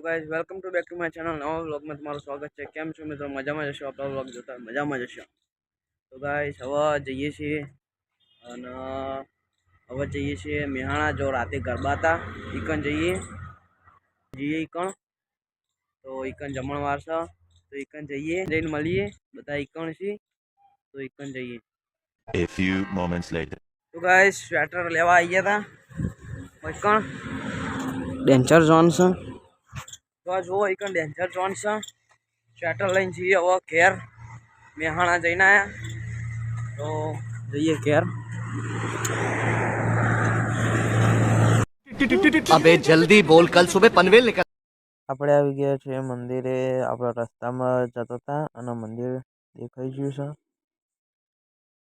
Guys welcome to back to my channel. નવા વ્લોગમાં તમારું સ્વાગત છે. કેમ છો મિત્રો? મજામાં જશો? આપણા વ્લોગ જોતા મજામાં જશો. તો ગાઈઝ હવે જઈએ છીએ અને હવે જઈએ છીએ મેહાણા. જો રાતે ગરબા હતા ઈકન જઈએ ઈકણ. તો ઈકન જમણવાર છે તો ઈકન જઈને મળીએ બધા ઈકણ છીએ તો ઈકન જઈએ. A few moments later. તો ગાઈઝ સ્વેટર લેવા આવી ગયા હતા ઈકણ. ડેન્જર ઝોન છે તો જુઓ ઈકન ડેન્જર ઝોન છે. સ્વેટર લઈને જઈએ હવે ઘેર. મેહાણા જઈને આવ્યા તો જઈએ ઘેર. अबे जल्दी बोल, कल सुबह पनवेल निकल। આપણે આવી ગયા છીએ મંદિરે. આપણા રસ્તામાં જતા હતા અને મંદિર દેખાઈ ગયું છે.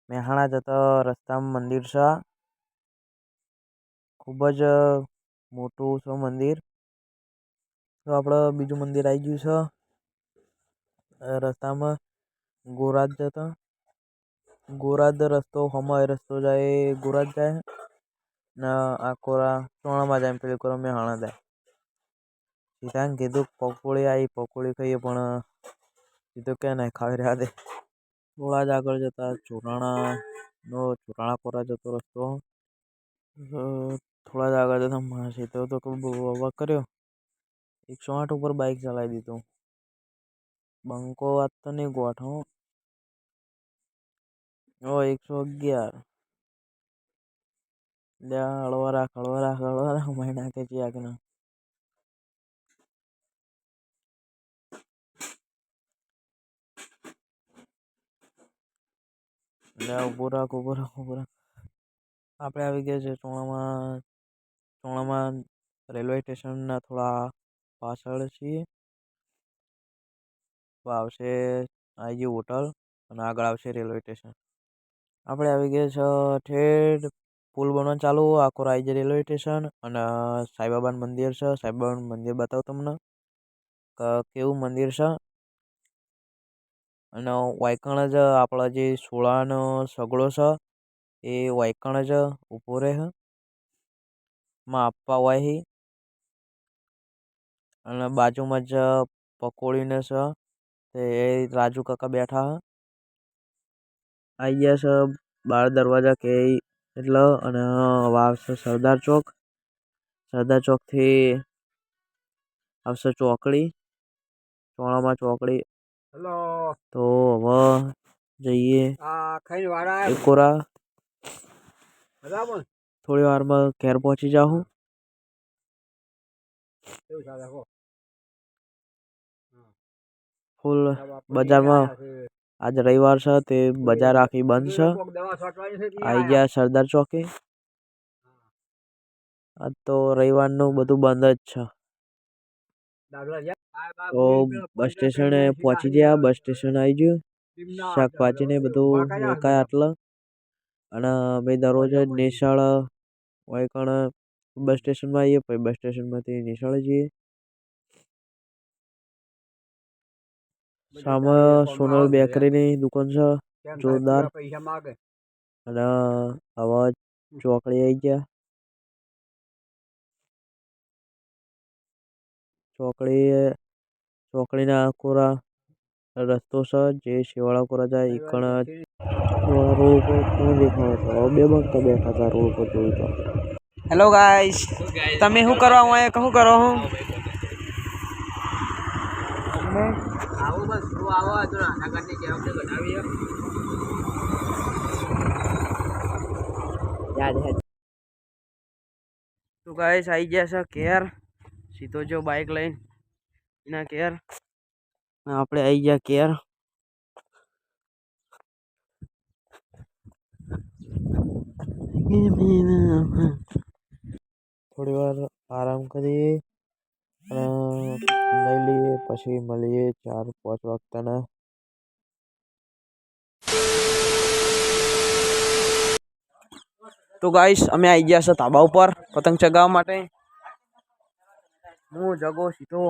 મેહાણા જતા રસ્તામાં મંદિર છે. ખૂબ જ મોટું છે મંદિર. તો આપણે બીજું મંદિર આવી ગયું છે રસ્તામાં. ગોરાજ જતા ગોરાજ રસ્તો હમાય રસ્તો જાય ગોરાજ જાય ને આ કોરા ચોણામાં જાય પેલી કોરા મેહાણા જાય. સીધા કીધું પકોડી આવી પકોડી ખાઈએ પણ સીધું કે નહીં ખાવી રહ્યા દે. થોડા જ આગળ જતા ચોરાણા કોરા જતો રસ્તો. થોડા જ આગળ જતા સીધો તો બહુ કર્યો. 108 ઉપર બાઇક ચલાવી દીધું. બંકો વાત તો નહીં ગોઠો. 111 હળવા રાખ મારી નાખે છે આગળ. ઉભો રાખ. આપણે આવી ગયા છે ચોણામાં રેલવે સ્ટેશનના થોડા પાછળ છીએ. આવશે આવી ગયું હોટલ અને આગળ આવશે રેલવે સ્ટેશન. આપણે આવી ગયા છે ઠેઠ પુલ બનવાનું ચાલુ આખો આવી જાય રેલવે સ્ટેશન અને સાઈબાબાનું મંદિર છે. સાઈબાબાનું મંદિર બતાવું તમને કેવું મંદિર છે. અને વાયકણ જ આપણા જે સોળાનો સગડો છે એ વાયકણ જ ઊભો રહે માં આપવા હોય. અને બાજુમાં જ પકોડીને છે તે રાજુ કાકા બેઠા આવી ગયા છે. 12 દરવાજા કે એટલે અને આવશે સરદાર ચોક. સરદાર ચોકથી આવશે ચોકડી. ચોણામાં ચોકડી. તો હવે જઈએ એકોરા. થોડી વારમાં ઘેર પહોંચી જાઉં. ફૂલ બજારમાં આજ રવિવાર છે તે બજાર આખી બંધ છે. આવી ગયા સરદાર ચોકે. આજ તો રવિવારનું બધું બંધ જ છે. તો બસ સ્ટેશને પહોંચી ગયા. બસ સ્ટેશન આવી ગયું. શાકભાજી ને બધું વેચાય આટલે. અને અમે દરરોજ નિશાળ હોય કણ બસ સ્ટેશનમાં આવીએ પછી બસ સ્ટેશનમાંથી નિશાળે જઈએ. સામે સોનલ બેકરીની દુકાન છે જોરદાર. અને આવા ચોકડી આવી ગયા. ચોકડીના કોરા રસ્તો છે જે શિવાળા કોરા જાય ઈકણ રોડ ઉપર દેખાતો બે બનતા બેઠા હતા રોડ પર જોયું તો. હેલો ગાઈસ, તમે શું કરવા હું કહું કરો હું આવો બસ આવો તો આના કારણે કેવા બનાવીએ યાદ હે. તો ગાઈસ આવી ગયા છે ઘેર. સીધો જો બાઇક લઈને એના ઘેર. આપણે આવી ગયા ઘેર. થોડી વાર આરામ કરીએ લઈ લઈએ પછી મળીએ 4-5 વાગતાના. તો ગાઈસ અમે આવી ગયા છે ધાબા ઉપર પતંગ ચગાવવા માટે. હું જગો સીધો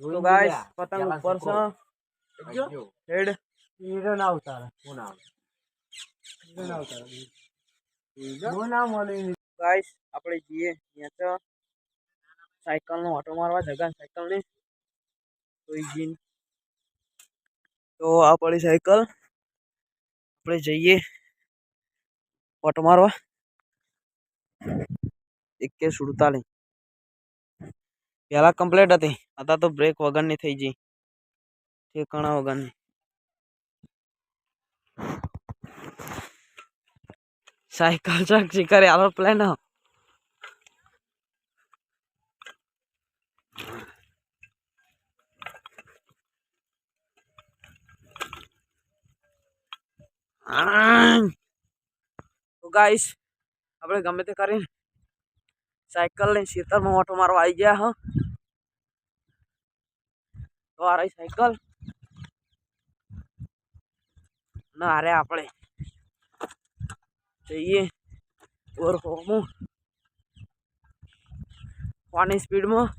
તો ગાઈસ પતંગ ઉપર છે હેડ ગાઈસ આપણે જઈએ ત્યાં તો સાયકલ નો ઓટો મારવા જગા સાયકલ ને તો આ પડી સાયકલ આપણે જઈએ ઓટો મારવા 1:47 પેલા કમ્પ્લીટ હતી आता તો બ્રેક વગરની થઈ ગઈ ઠેકાણા વગરની સાયકલ ચક શિકારી આલો પ્લેન તો ગાઈસ આપણે ગમે તે કરીને સાયકલ ને ખેતરમાં ઓટો મારવા આવી ગયા હ તો આ રહી સાયકલ ના અરે આપણે જઈએ ઓર હોમું પાણી સ્પીડમાં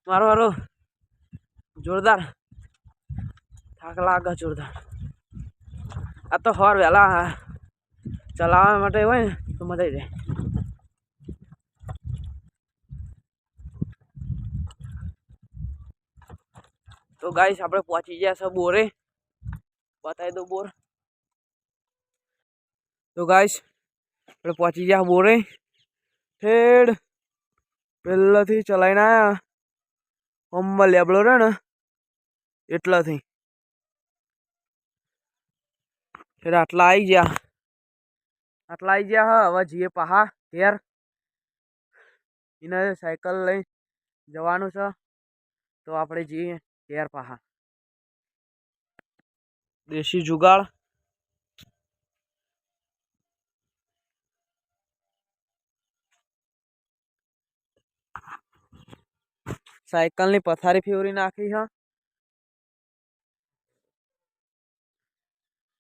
મારો મારો જોરદાર થાક લાગે જોરદાર આ તો હવાર વહેલા ચલાવવા માટે હોય ને તો મજા આવી જાય તો ગાઈસ આપણે પહોંચી ગયા છે બોરે બતાવી દો બોર તો ગાઈસ આપણે પહોંચી ગયા બોરે ઠેડ પહેલાથી ચલાવીને આવ્યા હમણાં લેબડો રહે ને એટલાથી ઠેડ આટલા આવી ગયા હવે જઈએ પાહા ઘેર એને સાયકલ લઈ જવાનું છે તો આપણે જઈએ ઘેર પાહા દેશી જુગાડ સાયકલની પથારી ફેવરી નાખી છે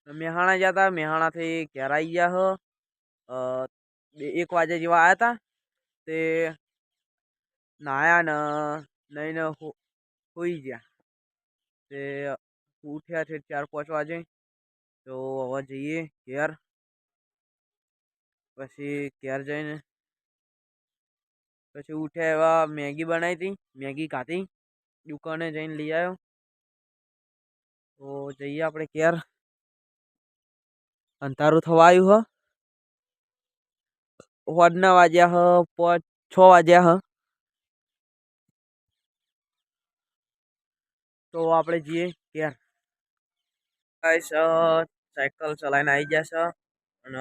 મેહાણા ગયા હતા મેહાણાથી ઘેર આવી ગયા હ 1 વાગે જેવા આવ્યા હતા તે નાયા ને નહીં હોઈ ગયા તે ઉઠ્યા છે 4-5 વાગે તો હવે જઈએ ઘેર પછી ઘેર જઈને પછી ઉઠ્યા એવા મેગી બનાવી હતી મેગી ખાધી દુકાને જઈને લઈ આવ્યો તો જઈએ આપણે ઘેર અંધારું થવા આવ્યું હ હોડના વાગ્યા હ 6 વાગ્યા હ તો આપણે જઈએ ઘેર ગાઈસ સાયકલ ચલાવીને આવી ગયા છે અને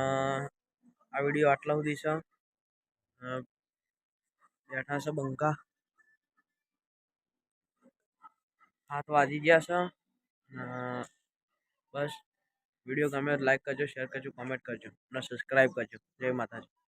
આ વિડીયો આટલા સુધી છે બેઠા છે બંકા 7 વાગી ગયા છે બસ વિડીયો ગમે તો લાઈક કરજો શેર કરજો કોમેન્ટ કરજો અને સબસ્ક્રાઈબ કરજો જય માતાજી